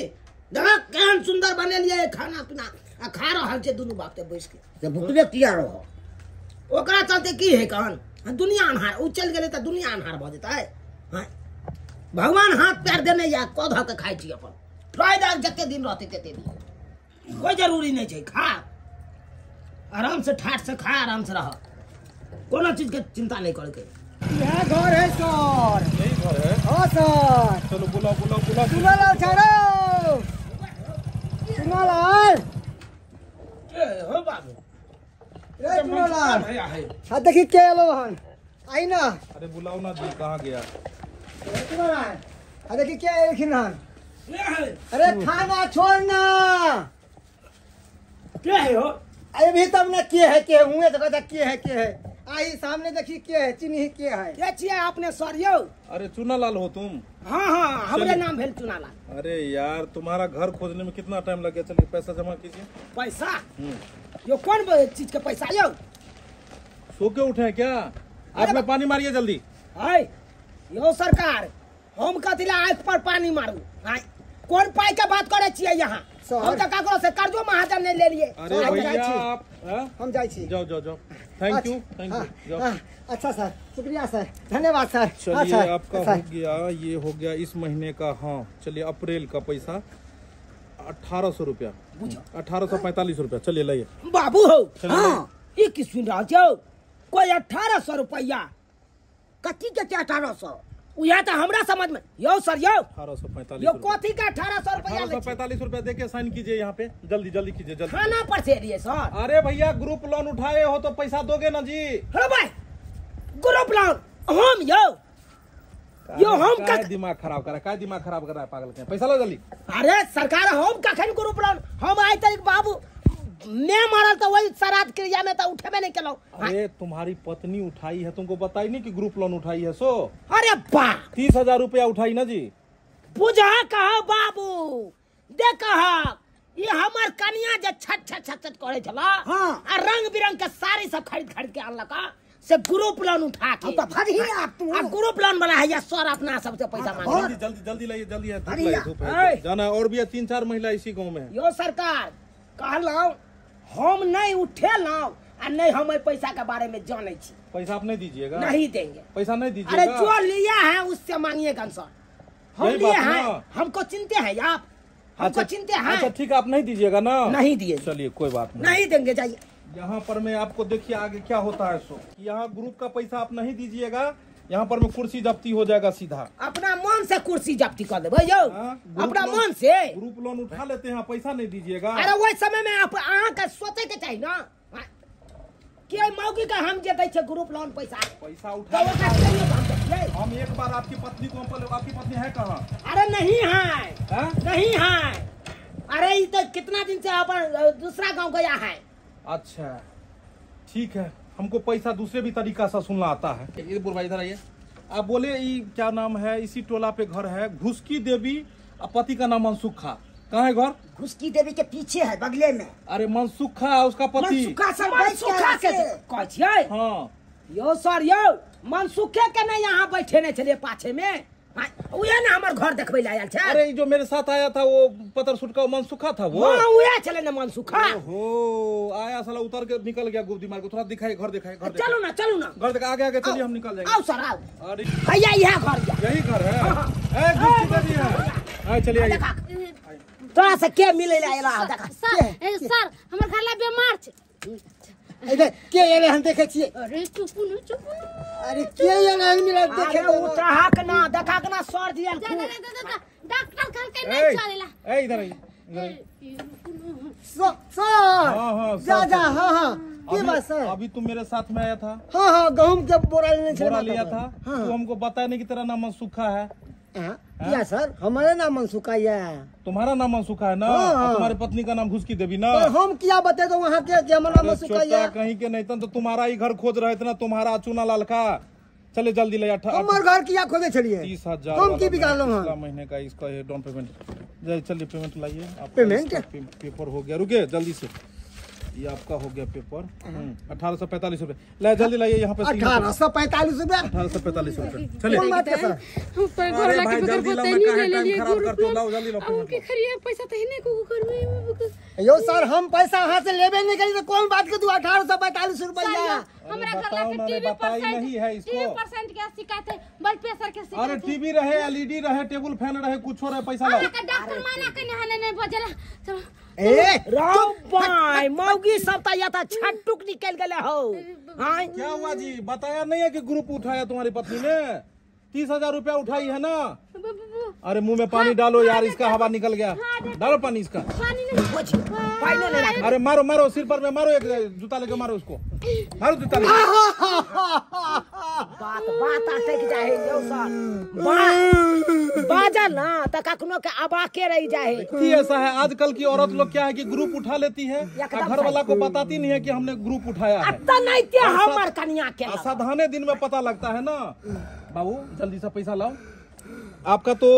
B: देखा केहन सुंदर बनेलिए खाना पीना आ खा रहल छै दुनू बाप ते बैस के।
C: तो भुकले किया रहो?
B: ओकरा चलते की है कहन, दुनिया अन्हार, उ चल गेले तो दुनिया अन्हार भ जेतै। हाँ भगवान हाथ पैर देने या कऽ धऽ के खाइ छी अपन, फायदा जते दिन रहते तते दिन, कोई जरूरी नहीं छै। खा आराम से, ठाट से खा, आराम से रह, कोनो चीज के चिंता नहीं करे के।
F: यह घर है सर।
E: यही घर है?
F: हाँ सर।
E: चलो बुलाओ।
F: चूनालाल छोड़ो, चूनालाल।
B: हो बाबू,
F: रे चूनालाल,
B: भैया है।
F: हाँ देखी के एलो हन, आई ना।
E: अरे बुलाओ ना जी, कहाँ गया?
F: चूनालाल, हाँ देखी के एलखिन हन।
B: ले है,
F: अरे खाना छोड़ना।
B: के है हो?
F: अभी तब ने के है, के हुए तो कहता के है। आई सामने देखी के है, चिन्ही के है।
B: ये छियै अपने सर यौ?
E: अरे चूनालाल हो तुम?
B: हाँ हाँ, हमरे नाम भेल चूनालाल।
E: अरे यार तुम्हारा घर खोजने में कितना टाइम लग गया, चलिए पैसा जमा कीजिए।
B: पैसा यो कौन चीज के पैसा यौ?
E: सो के उठे हैं क्या? आप में पानी मारिए जल्दी।
B: है यो सरकार, हम कथी ला आँख पर पानी मारू? आय कौन पाई के बात करे छियै यहाँ?
F: सर।
B: हम तो ककरो से कर्जो महाजन नहीं ले लिए।
E: अरे
F: हम
E: भैया
F: जाइ छी।
E: आप हाँ?
F: हम जाई छी।
E: जाओ थैंक यू
F: हाँ,
E: जाओ।
F: हाँ, अच्छा सर, शुक्रिया सर, धन्यवाद सर। हाँ,
E: चलिए
F: सर,
E: आपका
F: सर।
E: हो गया, ये हो गया इस महीने का। हाँ चलिए, अप्रैल का पैसा 1800 रुपया, 1845 रुपया। चलिए लाइए।
B: बाबू हो,
E: चलिए।
B: हाँ ये की सुन रहा छो? कोई 1800 रुपया? कथी के 1800? उया तो हमरा समझ में यो सर यो
E: 1845
B: यो कथी का 1800 रुपया?
E: 1845 रुपया देके साइन कीजिए यहाँ पे, जल्दी कीजिए जल्दी।
B: खाना पर से रहिए सर।
E: अरे भैया ग्रुप लोन उठाए हो तो पैसा दोगे ना जी?
B: हेलो भाई, ग्रुप लोन हम यो हम
E: काय दिमाग खराब कर रहा है पागल के? पैसा लो जल्दी।
B: अरे सरकार, हम कखन ग्रुप लोन? हम आए तक बाबू मैं मरल तो वही श्राद्ध क्रिया में तो उठे में नहीं केलो।
E: अरे तुम्हारी पत्नी उठाई है, तुमको बताई नहीं कि ग्रुप लोन उठाई है? सो
B: अरे बा
E: 30,000 रुपया उठाई ना जी?
B: बुझा कहा बाबू, देख ये हमार कनिया जे छट करे छला,
C: हाँ।
B: आ रंग बिरंग के साड़ी सब खरीद के अनलक से ग्रुप लोन उठा के।
C: तो फरी आप तू।
B: आ ग्रुप लोन वाला है या सर अपना सबसे पैसा मांगे।
E: जल्दी लाइए, जल्दी है, धूप
C: अरे
E: लगे,
C: यार,
E: धूप
B: ऐ।
E: है। जाना है, और भी 3-4 महिला इसी गांव में है।
B: यो सरकार कहलौ हम नहीं उठेलौ आ नहीं हम पैसा के बारे में जाने छी।
E: पैसा आप नहीं दीजिएगा?
B: नहीं देंगे।
E: पैसा नहीं
B: अरे
E: दीजिएगा?
B: जो लिया है उससे मांगिएगा सर। हम
E: यही
B: लिए
E: बात
B: हैं,
E: ना।
B: हमको चिंते हैं आप? हमको चिंते हैं?
E: अच्छा ठीक है, आप नहीं दीजिएगा ना?
B: नहीं दिए।
E: चलिए कोई बात नहीं।
B: नहीं देंगे, जाइए।
E: यहाँ पर मैं आपको देखिए आगे क्या होता है। सो यहाँ ग्रुप का पैसा आप नहीं दीजिएगा, यहाँ पर में कुर्सी जब्ती हो जाएगा सीधा।
B: अपना मन से कुर्सी जब्ती कर दे भैया, अपना मन से।
E: ग्रुप लोन उठा लेते हैं, पैसा नहीं दीजिएगा।
B: अरे वही समय में आप अहाँ के सोचे के चाहिए ना कि मौगी का हम जे दै छे ग्रुप लोन पैसा
E: उठा
B: तो
E: हम एक बार आपकी पत्नी को, आपकी पत्नी है कहाँ?
B: अरे नहीं है, नहीं है। अरे ये तो कितना दिन से अपन दूसरा गांव गया है।
E: अच्छा ठीक है, हमको पैसा दूसरे भी तरीका से सुनना आता है। ये बुरबा इधर आइए। आप बोले ये क्या नाम है, इसी टोला पे घर है, घुसकी देवी, पति का नाम मनसुखा। कहाँ है घर?
C: घुसकी देवी के पीछे है, बगले में।
E: अरे मनसुखा उसका पति।
C: मनसुखा सर बैठ के
B: हाँ यो सर यो मनसुखे के नहीं यहाँ बैठे नहीं चलिए पाछे में उहे ना हमार घर देखबे ले आयल छे।
E: अरे जो मेरे साथ आया था वो पतर सूट का मनसुखा था वो।
B: हां उहे चले ना मनसुखा।
E: ओहो आया साला उतर के निकल गया गुप्ती मार के। थोड़ा दिखाई घर, दिखाई घर।
B: चलो ना
E: घर दिखा, आगे आगे चलिए हम निकल जाएंगे।
B: आओ सर आओ।
E: अरे
B: भैया यह घर,
E: यही घर है। ए गुप्ती देवी है, आइए चलिए आइए।
B: तोरा से के मिले ले आला देखा।
D: सर हमर घर ला बीमार छे।
F: इधर के एले हम देखे छिए।
D: अरे चुप न।
F: अरे के एले हम मिला देखे
B: अरे उठा के ना देखा के ना सर दिया
D: डॉक्टर घर के नहीं चलेला।
E: ए इधर आइए।
F: सर जा हां के बात सर?
E: अभी तुम मेरे साथ में आया था।
F: हां गहूम के बोरा लेने
E: बोरा लिया था। तू हमको बताया नहीं कि तेरा नाम मनसुखा है।
F: क्या सर? हमारा नाम मनसुखा है।
E: तुम्हारा नाम मनसुखा है ना? तुम्हारी पत्नी का नाम घुसकी देवी ना?
F: हम क्या बता दो वहाँ के हमारा मनसुखा है।
E: कहीं के नहीं तो तुम्हारा ही घर खोज रहे थे ना, तुम्हारा चूना लाल का। चले जल्दी ले।
F: हमारे घर किया खोजे चलिए।
E: 30,000
F: हम की बिगाड़ लो
E: महीने का इसका डाउन पेमेंट। चलिए पेमेंट लाइए।
F: पेमेंट
E: पेपर हो गया, रुके जल्दी से। ये आपका हो गया पेपर। 1845 रुपए। ले जल्दी लाइए यहाँ पे।
F: 1845 रुपए।
E: 1845 रुपए। चलिए
F: कौन बात है सर?
D: घर ला के बगैर बताई नहीं ले लिए
E: खराब करते हो। लाओ जल्दी लाओ।
D: उनके खरिया पैसा तो ही नहीं को करवे।
F: यो सर हम पैसा वहाँ से लेबे नहीं करी तो कौन बात के तू 1845 रुपया?
D: हमरा घर ला के टीवी
E: बताई नहीं है इसको।
D: 30% के शिकायत है, ब्लड प्रेशर के शिकायत।
E: अरे टीवी रहे, एलईडी रहे, टेबल फैन रहे, कुछ रहे, पैसा लाओ।
D: डॉक्टर माना के नहीं बजला। चलो
B: राव भाई मौगी सब तो या छटुक निकल गले हो।
E: क्या हुआ जी? बताया नहीं है कि ग्रुप उठाया तुम्हारी पत्नी ने? 30,000 रुपया उठाई है ना? अरे मुंह में पानी डालो यार, इसका हवा निकल गया। डालो पानी इसका। अरे मारो मारो, सिर पर में मारो, एक जूता लेके मारो उसको। मारो जूता लेके।
B: बात अटक जाए यो सर। बाजा ना त कखनो के अबाके रह जाए।
E: कि ऐसा है आजकल की औरत लोग क्या है कि ग्रुप उठा लेती है, घर वाला को बताती नहीं है कि हमने ग्रुप उठाया है।
B: नहीं ते हमर कन्या के
E: असाधारण दिन में पता लगता है ना। बाबू जल्दी से पैसा लाओ। आपका तो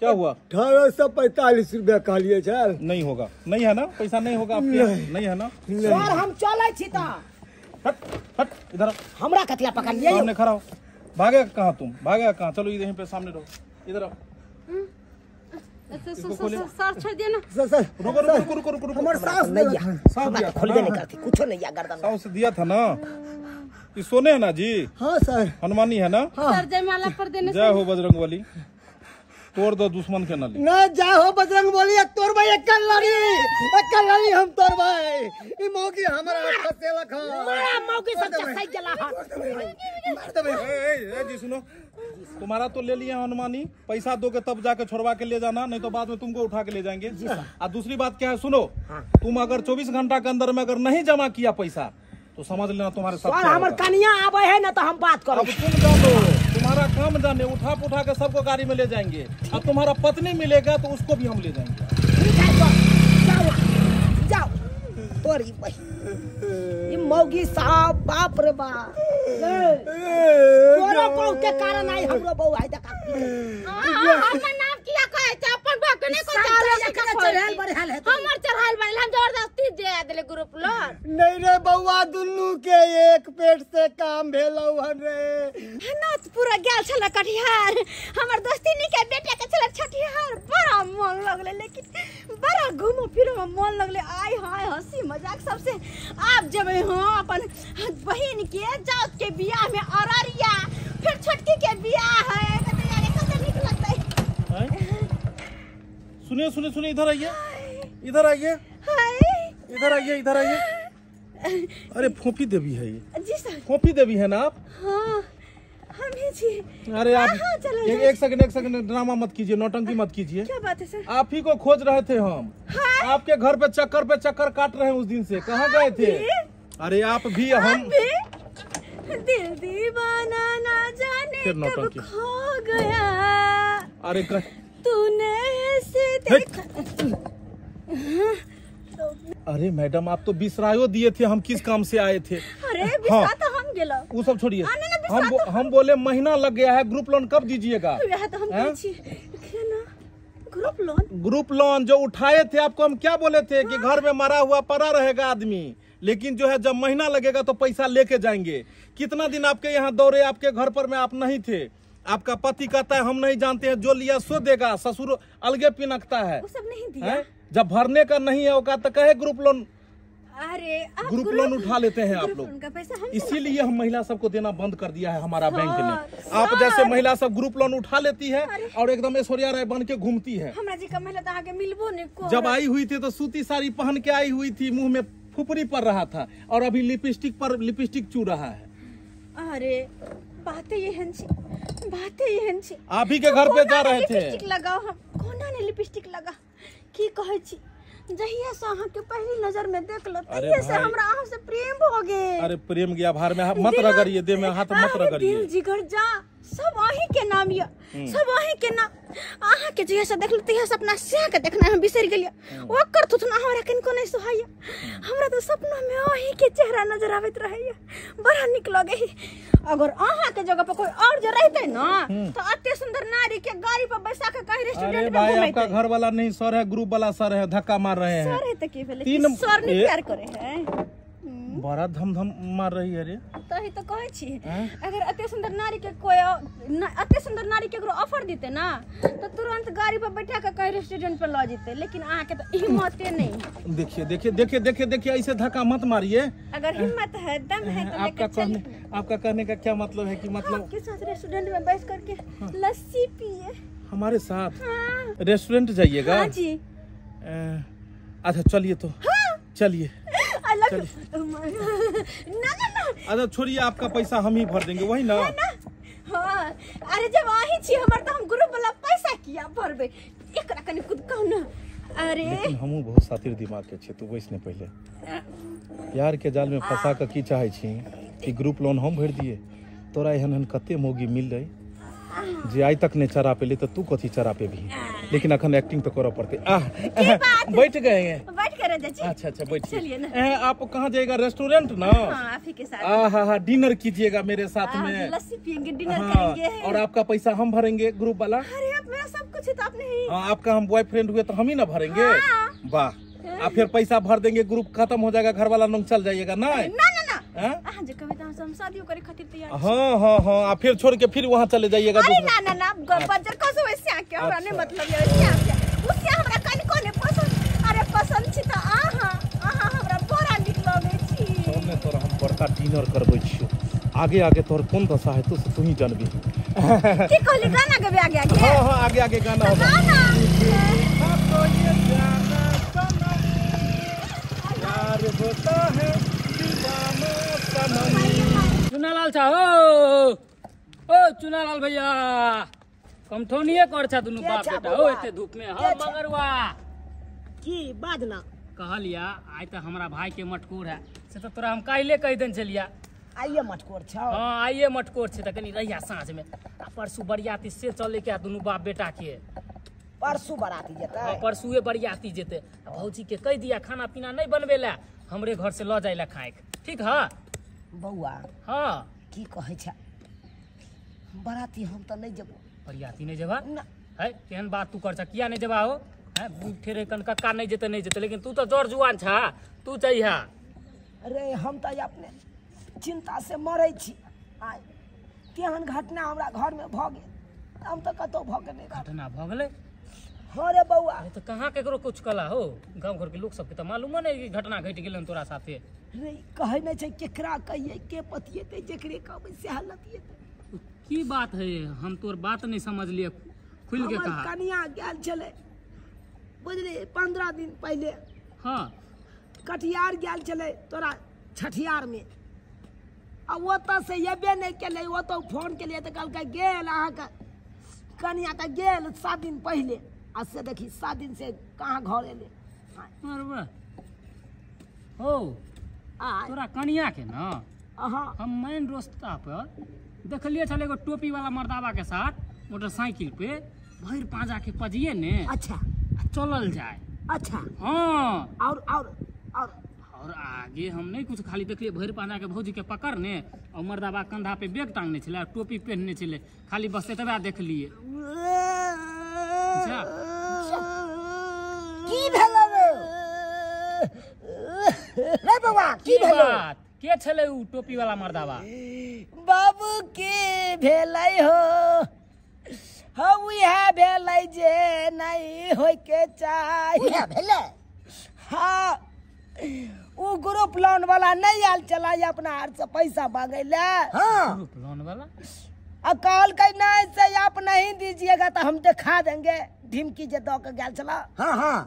E: क्या हुआ?
F: 1845 रुपया कहलिए सर।
E: नहीं होगा, नहीं है ना? पैसा नहीं होगा आपके? नहीं है ना?
B: सर हम चले छी त।
E: हट हट इधर।
B: हमरा कतला पकड़ लिए।
E: सामने खड़ा हो। भागे कहाँ तुम? भागे कहाँ? चलो यहीं पे सामने रहो। इधर आओ।
D: सर छोड़ दिया ना।
F: सर
E: रुको रुको रुको रुको रुको।
F: हमारे सास
B: नहीं या
E: साफ दिया था
B: खोलबे
E: ना?
B: नहीं करती कुछ नहीं या गर्दन।
E: साफ से दिया था ना? ये सोने है ना जी?
F: हाँ सर।
E: हनुमानी है ना?
D: सर जयमाला पर देने
E: जय हो बजरंग बली। तोड़ दो दुश्मन के नली।
F: ना जा हो बजरंग बोली एक तोर भाई एक कल्लानी हम तोर भाई। ई मौकी हमारा फसे लखा।
B: मारा मौकी सब चसाई गेला हां।
F: मार दे भाई।
E: ए जी सुनो, तुम्हारा तो ले लिया हनुमानी, पैसा दोगे तब जाके छोड़वा के ले जाना, नहीं तो बाद में तुमको उठा के ले जाएंगे। और दूसरी बात क्या है सुनो, तुम अगर 24 घंटा के अंदर में अगर नहीं जमा किया पैसा तो समझ लेना तुम्हारे साथ
B: सर हमर कन्या आवे है ना तो हम बात करो।
E: अब तुम जानो, तुम्हारा काम जाने, उठा पुठा के सबको गाड़ी में ले जाएंगे। अब तुम्हारा पत्नी मिलेगा तो उसको भी हम ले जाएंगे।
B: ठीक है जाओ जाओ तोरी भाई। ये मौगी साहब बाप रे बाप। तोरा को के कारण आई हमरो बहू आई देखा।
D: हमर नाम किया कहे छ अपन बकने को चढ़ाल बढ़ाल है। हमर चढ़ाल बढ़ाल हम जबरदस्ती दे देले ग्रुप लोग।
F: नहीं रे बउआ दुन्नू के एक पेट से काम भेलौ हन रे।
A: नत पूरा गेल छल कटिहार। हमर दोस्ती नी के बेटे के छल छठिहार। बड़ा मन लगले, लेकिन बड़ा घूमो फिरो में मन लगले। आय हाय हंसी मजाक सबसे। आप जब हां अपन बहन के जात के बियाह में अररिया, फिर छोटकी के बियाह है तो यार कते निक लगतै।
E: सुनिए सुनिए सुनिए, इधर आइए, इधर आइए,
A: हाय
E: इधर आइए, इधर आइए। अरे फोफी देवी है ये?
A: जी सर।
E: फोफी देवी है ना आप?
A: हाँ हम ही जी।
E: अरे आप
A: हाँ, चलो,
E: एक सेकंड ड्रामा मत कीजिए, नौटंकी मत कीजिए।
A: क्या बात है सर?
E: आप ही को खोज रहे थे हम। आपके घर पे चक्कर काट रहे हैं उस दिन से। कहाँ गए थे? अरे आप भी हम
A: दिल दीवाना ना जाने
E: फिर
A: कब
E: नौटंकी।
A: खो गया।
E: अरे
A: तूने ऐसे देखा।
E: अरे मैडम आप तो बिसरायो दिए थे हम किस काम से आए थे।
A: अरे बिस्का तो हम गेलो।
E: वो सब छोड़िए,
A: हाँ, नहीं, बिस्का
E: हम बोले महीना लग गया है, ग्रुप लोन कब दीजिएगा?
A: यह तो हम
E: हैं?
A: क्या ना ग्रुप लोन।
E: ग्रुप लोन जो उठाए थे आपको हम क्या बोले थे कि घर में मरा हुआ पड़ा रहेगा आदमी, लेकिन जो है जब महीना लगेगा तो पैसा लेके जाएंगे। कितना दिन आपके यहाँ दौड़े, आपके घर पर में आप नहीं थे। आपका पति कहता है हम नहीं जानते हैं, जो लिया सो देगा, ससुर अलगे पिनकता है।
A: वो सब नहीं दिया।
E: हैं? जब भरने का नहीं है औकात तो कहे ग्रुप लोन।
A: अरे आप
E: ग्रुप लोन उठा लेते हैं आप
A: ग्रुप
E: लोग।
A: लोन का पैसा हम
E: इसीलिए हम महिला सबको देना बंद कर दिया है हमारा बैंक ने।
A: सर।
E: आप जैसे महिला सब ग्रुप लोन उठा लेती है और एकदम ऐश्वर्या राय बन के घूमती है।
A: हमरा जी का महिला तो आगे मिलबो नहीं को।
E: जब आई हुई थी तो सूती साड़ी पहन के आई हुई थी, मुंह में फुफरी पड़ रहा था और अभी लिपस्टिक चू रहा है।
A: अरे बातें ये हन छी।
E: आप ही के घर पे जा रहे थे।
A: लिपस्टिक लगाओ हम कोना ने लिपस्टिक लगा की कहै छी। जहिया से अहाँ के पहली नजर में देख लो तहिया से हमरा अहाँ से प्रेम हो गए।
E: अरे प्रेम गया भार में मत रगड़िए, दे में हाथ मत रगड़िए।
A: दिल जिगर जा सब अहीं के नाम या सब अहीं के नाम। अहाँ के जहिया से देख लो तहिया से अपना सिया के देखना हम बिसर गेलिया। ओकर थुथना हमरा किनको नहीं सुहाइया। हमरा तो सपना में अहीं के चेहरा नजर आवत रहैया, बड़ा निक लगे। अगर अहाँ के जगह पर कोई और जो रहते ना तो अत्ते सुंदर नारी के गाड़ी पर बैठा के कहीं रेस्टोरेंट
E: अरे
A: में
E: भाई
A: घुमाते।
E: आपका घर वाला नहीं सर है, ग्रुप वाला सर है, धक्का मार रहे हैं।
A: सर है तो की भेले
E: तीन-
A: सर ने प्यार करे है।
E: बड़ा धम मार रही है रे।
A: तो ही तो कहै छी
E: हैं?
A: अगर अत्ते सुंदर नारी के कोई अत्ते सुंदर नारी के ककरो ऑफर देते ना तो तुरंत गाड़ी पर बैठा के कहीं रेस्टोरेंट पर ला जेते, लेकिन अहाँ के तो हिम्मते नहीं।
E: देखिए ऐसे धक्का मत मारिए।
A: अगर हिम्मत है दम है तो
E: आपका कहने का क्या मतलब है कि मतलब
A: आपके साथ रेस्टोरेंट में बैठ करके लस्सी पिए।
E: हमारे साथ
A: हाँ।
E: रेस्टोरेंट जाइएगा?
A: हाँ जी।
E: अच्छा चलिए तो चलिए।
A: अलग ना ना ना
E: अच्छा छोड़िए, आपका पैसा हम ही भर देंगे, वही ना?
A: हाँ अरे जब आही छी हमर तो हम ग्रुप वाला पैसा किया भरबे। एकरा कनी खुद कहू ना। अरे
E: लेकिन हमहू बहुत सातिर दिमाग के छे, तू वैसने पहले प्यार के जाल में फंसा के की चाहे छी कि ग्रुप लोन हम भर दिए। तोरा एहन कते मोगी मिल रही जे आई तक ने चरा पे ले, तो तू कथी चरा पे भी। लेकिन अखन एक्टिंग तो करऽ पड़ते। बैठ गए हैं?
A: बैठ कर जी।
E: अच्छा बैठिए।
A: चलिए ना।
E: आप कहाँ जाएगा? रेस्टोरेंट ना?
A: हाँ आप ही के साथ।
E: हाँ डिनर कीजिएगा मेरे साथ में।
A: लस्सी पियेंगे, डिनर
E: हाँ,
A: करेंगे।
E: और आपका पैसा हम भरेंगे ग्रुप वाला।
A: अरे आप मेरा सब कुछ है तो आपने ही।
E: हाँ आपका हम बॉयफ्रेंड हुए तो हम ही ना भरेंगे।
A: हाँ।
E: वाह, आप फिर पैसा भर देंगे, ग्रुप खत्म हो जाएगा, घर वाला लोग चल जाइएगा ना?
A: ना आज कविता हम शादी करे खातिर तैयार।
E: हाँ आप फिर छोड़ के फिर वहाँ चले जाइएगा।
A: अरे ना बजर कसो वैसे आके हमरा ने मतलब ये वैसे आके उससे हमरा कनी कोने पसंद। अरे पसंद छी त आहा हमरा बड़ा निक लगे छी।
E: हमने तोरा हम बड़का डिनर करबै छियो। आगे तोर कोन दशा है तू ही जानबी।
A: की कहली गाना गाबे आगे?
E: हाँ आगे गाना होगा। आपको ये जाना यार होता है दीवाना सनम।
G: चुनालाल साहब, ओ चुनालाल भैया, कमठौनिए कर छा दुनू बाप बेटा हो एते धूप में। हां मगरवा
B: की बात ना
G: कहलिया आइ त हमरा भाई के मटकोर है से तो तोरा हम काइले कह देन चलिया।
B: आइए मटकोर छ।
G: हां आइए मटकोर छे त कनी रहिया साँझ में। आ परसू बरियाती से चले के दुनू बाप बेटा के।
B: परसू बराती जेतै?
G: हां परसूए बरियाती जेते। आ भौजी के कह दिया खाना पीना नहीं बनबेला, हमरे घर से ल जाइला खाए। ठीक है
B: बौआ?
G: हां
B: की कहै छ? बराती हम त नहीं जेबो।
G: बरियाती नहीं जेबा?
B: ना।
G: है केहन बात तू कर छ? किया नहीं जेबा हो? है बूढ़े रे कन कक्का नहीं जेते लेकिन तू तो जोर जुआन छा, तू चाहिए।
B: अरे हम त अपने चिंता से मरै छी। आइ केहन घटना हमरा घर में भ गेल, हम त कतौ भ गेल।
G: घटना भ गेलै?
B: हाँ रे बौआ।
G: अरे तो कहाँ केकरो कुछ कला हो? गांव घर के लोग सबके तो मालूम नहीं कि घटना घट गेलन तोरा साथे।
B: रे कहै नहीं छै केकरा कहिए के पतिएते, जेकरे कहबै से हालत ये।
G: की बात है? हम तोर बात नहीं समझ लिए, खुल के कहा।
B: कनिया गेल छले बुझली 15 दिन पहले।
G: हाँ
B: कटिहार गेल छले तोरा छठियार में अब वो तो से येबे नहीं केले वो तो फोन के लिए तो कल के गेल अहाँके कनिया का गेल 7 दिन पहले आज से देखी 7 दिन से कहाँ घर एले
G: मरबा हो तोरा कनिया के ना
B: हाँ
G: हम मेन रास्ता पर देखलिए छले एगो टोपी वाला मर्दावा के साथ मोटरसाइकिल पे भैर पांजा के पजिए ने
B: अच्छा
G: चलल जाए।
B: अच्छा
G: हाँ
B: और
G: आगे हम नहीं कुछ खाली देखलिए भैर पांजा के भौजी के पकड़ने और मर्दावा कंधा पे बैग टांगने छले टोपी पहनने छले खाली बस एतबा देखलिए। अच्छा
C: की भेलो रे बाबा की भेलो
G: बात के छले उ टोपी वाला मर्दावा
B: बाबू के भेलै हो हम यह भेलै जे नहीं होय के चाही
C: उहे भेले
B: हाँ उ ग्रुप लोन वाला नहीं आल चला अपना हाथ से पैसा मांगे ले
C: हाँ
G: ग्रुप लोन वाला
B: कॉल के नहीं से आप नहीं दीजिएगा तो हम दिखा देंगे ढिमकी जे दो के गेल चला
C: हाँ हाँ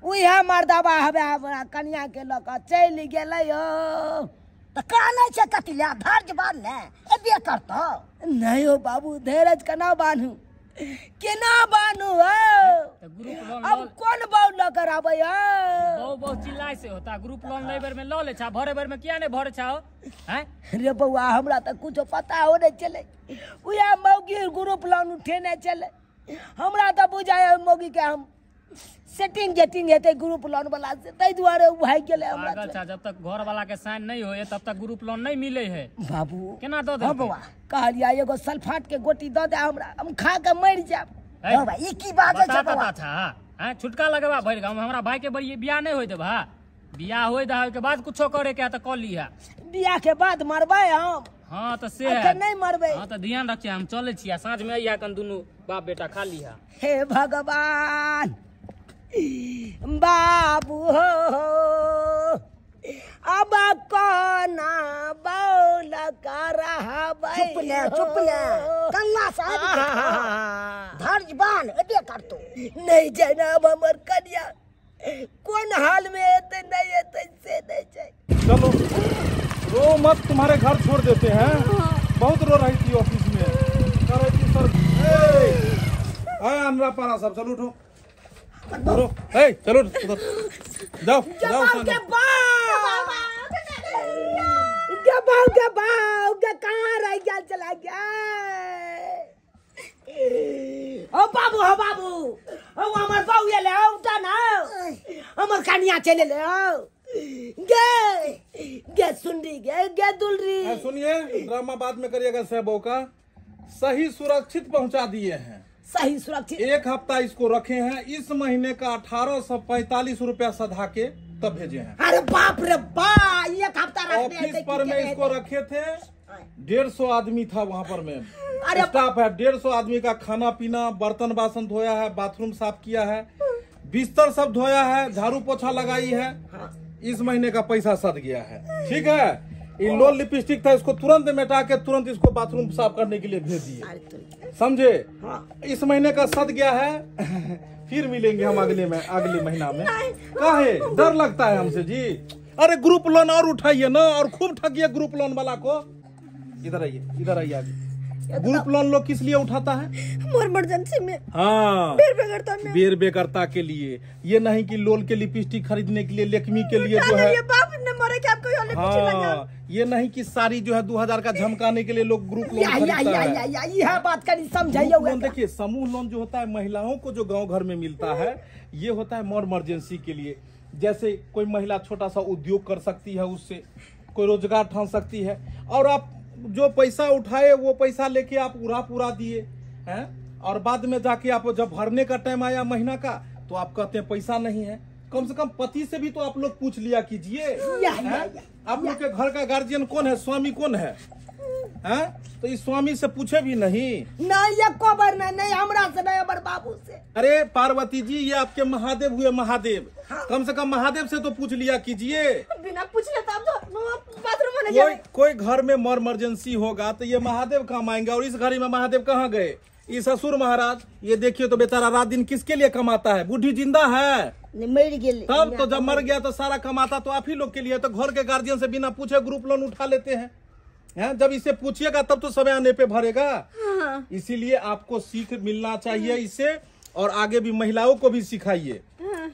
B: उहे मर्दावा हवे हमरा कन्या के लक चल गेलै हो
C: तो काने छे कटिया धैर्य बांध ने एबे करतो
B: नहीं हो बाबू धैर्य केना बानू केना बानू हो
G: तो ग्रुप लोन
B: अब कौन बाऊ ल कराबै हो
G: बहुत चिल्लाए से होता ग्रुप लोन ले बेर में लो ले छा भरे बेर में किया नहीं भरे छा हैं
B: रे बउआ हमरा तो कुछ पता हो नहीं चले उहे मौगी ग्रुप लोन उठेने चले हमरा तो बुझाय मौगी के हम सेटिंग गेटिंग हेते ग्रुप लोन वाला से तै दुआरे भाग गेले हमरा
G: पागल छा जब तक घर वाला के साइन नहीं होए तब तक ग्रुप लोन नहीं मिले है
B: बाबू
G: केना दो दे
B: हाँ बउआ कहलिया एगो सल्फाट के गोटी दे दे हमरा हम खा के मर जाब
C: बाबा ई की बात है
G: बता
C: बाबा
G: था हैं छुटका लगवा भर गांव में हमरा भाई के बड़ी बियाह नहीं होई देबा बियाह होई दा के बाद कुछो करे के त क लिया
B: बियाह के बाद मरबै हम
G: हां तो से
B: अखन नहीं मरबै
G: हां तो ध्यान रखिए हम चले छिया साँझ में आइया कन दुनु बाप बेटा खा लिया
B: हे भगवान बाबू हो अब कोना बौल कर
C: चुप ले कन्ना साहब धैर्य बांध एबे करतो
B: नहीं जनाब हमर कन्या कौन हाल में एते नहीं एते से नहीं जाए
E: चलो रो मत तुम्हारे घर छोड़ देते हैं बहुत रो रही थी ऑफिस में कह रही थी सर अनरा पारा सब चलो उठो चलो उधर जाओ
B: के बाऊ के कहाँ रह गया चला गया ओ बाबू ओ हमर बाऊ ये ले उठा ना हमर कन्या चले ले गे सुनरी गे दुलरी
E: सुनिए ड्रामा बाद में करिएगा सहबो का सही सुरक्षित पहुंचा दिए हैं
B: सही सुरक्षित
E: 1 हफ्ता इसको रखे हैं इस महीने का 1845 रुपया सधा के तब भेजे हैं।
B: अरे बाप रे बा 1 हफ्ता
E: ऑफिस पर में इसको रखे थे 150 आदमी था वहाँ पर में स्टाफ है 150 आदमी का खाना पीना बर्तन बासन धोया है बाथरूम साफ किया है बिस्तर सब धोया है झाड़ू पोछा लगाई है इस महीने का पैसा सद गया है ठीक है। ये लो लिपस्टिक था इसको तुरंत मिटा के तुरंत इसको बाथरूम साफ करने के लिए भेज दिए समझे। इस महीने का सद गया है फिर मिलेंगे हम अगले महीना में काहे डर लगता है हमसे जी। अरे ग्रुप लोन और उठाइए ना और खूब ठगिए ग्रुप लोन वाला को। इधर आइए आगे। ग्रुप लोन लोग किस लिए उठाता है
B: इमरजेंसी में
E: हाँ बेर बेगरता के लिए ये नहीं कि लोल के लिपस्टिक खरीदने के लिए लेकमी के लिए जो है
B: बाप ने मरे के आपको
E: हाँ ये नहीं कि साड़ी जो है 2000 का झमकाने के लिए लोग ग्रुप लोन खरीदता है।
B: यह बात करी समझाइए
E: लोन देखिए समूह लोन जो होता है महिलाओं को जो गांव घर में मिलता है ये होता है मोर इमरजेंसी के लिए। जैसे कोई महिला छोटा सा उद्योग कर सकती है उससे कोई रोजगार ठान सकती है और आप जो पैसा उठाए वो पैसा लेके आप पूरा दिए हैं और बाद में जाके आप जब भरने का टाइम आया महीना का तो आप कहते हैं पैसा नहीं है। कम से कम पति से भी तो आप लोग पूछ लिया कीजिए। आप लोग के घर का गार्जियन कौन है स्वामी कौन है तो इस स्वामी से पूछे भी नहीं
B: ये खबर नहीं हमरा से नहीं हमारे बाबू से।
E: अरे पार्वती जी ये आपके महादेव हुए महादेव कम से कम महादेव से तो पूछ लिया कीजिए।
A: बिना पूछले तो बाथरूम में
E: कोई घर में मर इमरजेंसी होगा तो ये महादेव काम आएंगे और इस घड़ी में महादेव कहाँ गए ये ससुर महाराज, ये देखिए तो बेचारा रात दिन किसके लिए कमाता है? बूढ़ी जिंदा है
C: मर गेल
E: तब तो, जब मर गया तो सारा कमाता तो आप ही लोग के लिए। तो घर के गार्जियन से बिना पूछे ग्रुप लोन उठा लेते हैं। जब इसे पूछिएगा तब तो समय आने पे भरेगा। इसीलिए आपको सीख मिलना चाहिए इससे, और आगे भी महिलाओं को भी सिखाइए।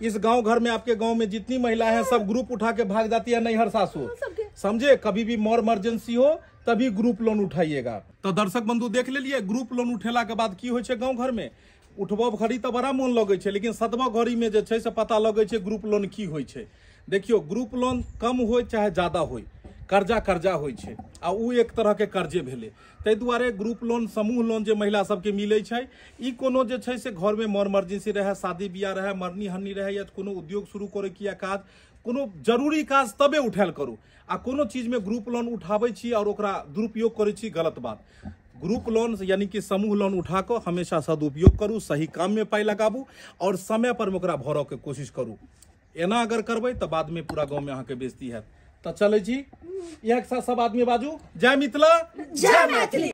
E: इस गांव घर में, आपके गांव में जितनी महिलाएं हैं सब ग्रुप उठा के भाग जाती है नैहर सासुर, समझे? कभी भी मोर इमरजेंसी हो तभी ग्रुप लोन उठाइएगा। तो दर्शक बंधु देख लेलिए, ग्रुप लोन उठेला के बाद की होइ छै गांव घर में। उठबो घड़ी तो बड़ा मन लगे छै, लेकिन सतबो घड़ी में जे छै से पता लगे छै ग्रुप लोन की होइ छै। देखियो, ग्रुप लोन कम होय चाहे ज्यादा होय, कर्जा होइ छै, आ उ एक तरह के कर्जे भेले। ताहि दुआरे ग्रुप लोन, समूह लोन जे महिला सबके मिले छै, ई कोनो जे छै से घर में मर इमरजेंसी रहे, शादी बियाह रहे, मरनी हन्नी रहे, या कोनो उद्योग शुरू करे की या काज, कोनो जरूरी काज तबे उठायल करू। आ कोनो चीज में ग्रुप लोन उठाबै छी और ओकरा दुरुपयोग करै छी, गलत बात। ग्रुप लोन यानी कि समूह लोन उठा कर हमेशा सदुपयोग करू, सही काम में पाई लगाबू, और समय पर में ओकरा भरऽ के कोशिश करू। एना अगर करबै तो बाद में पूरा गाँव में अहाँके बेइज्जती हैत। तो चले जी, यह साथ सब आदमी बाजू, जय मिथिला,
C: जय मैथिली।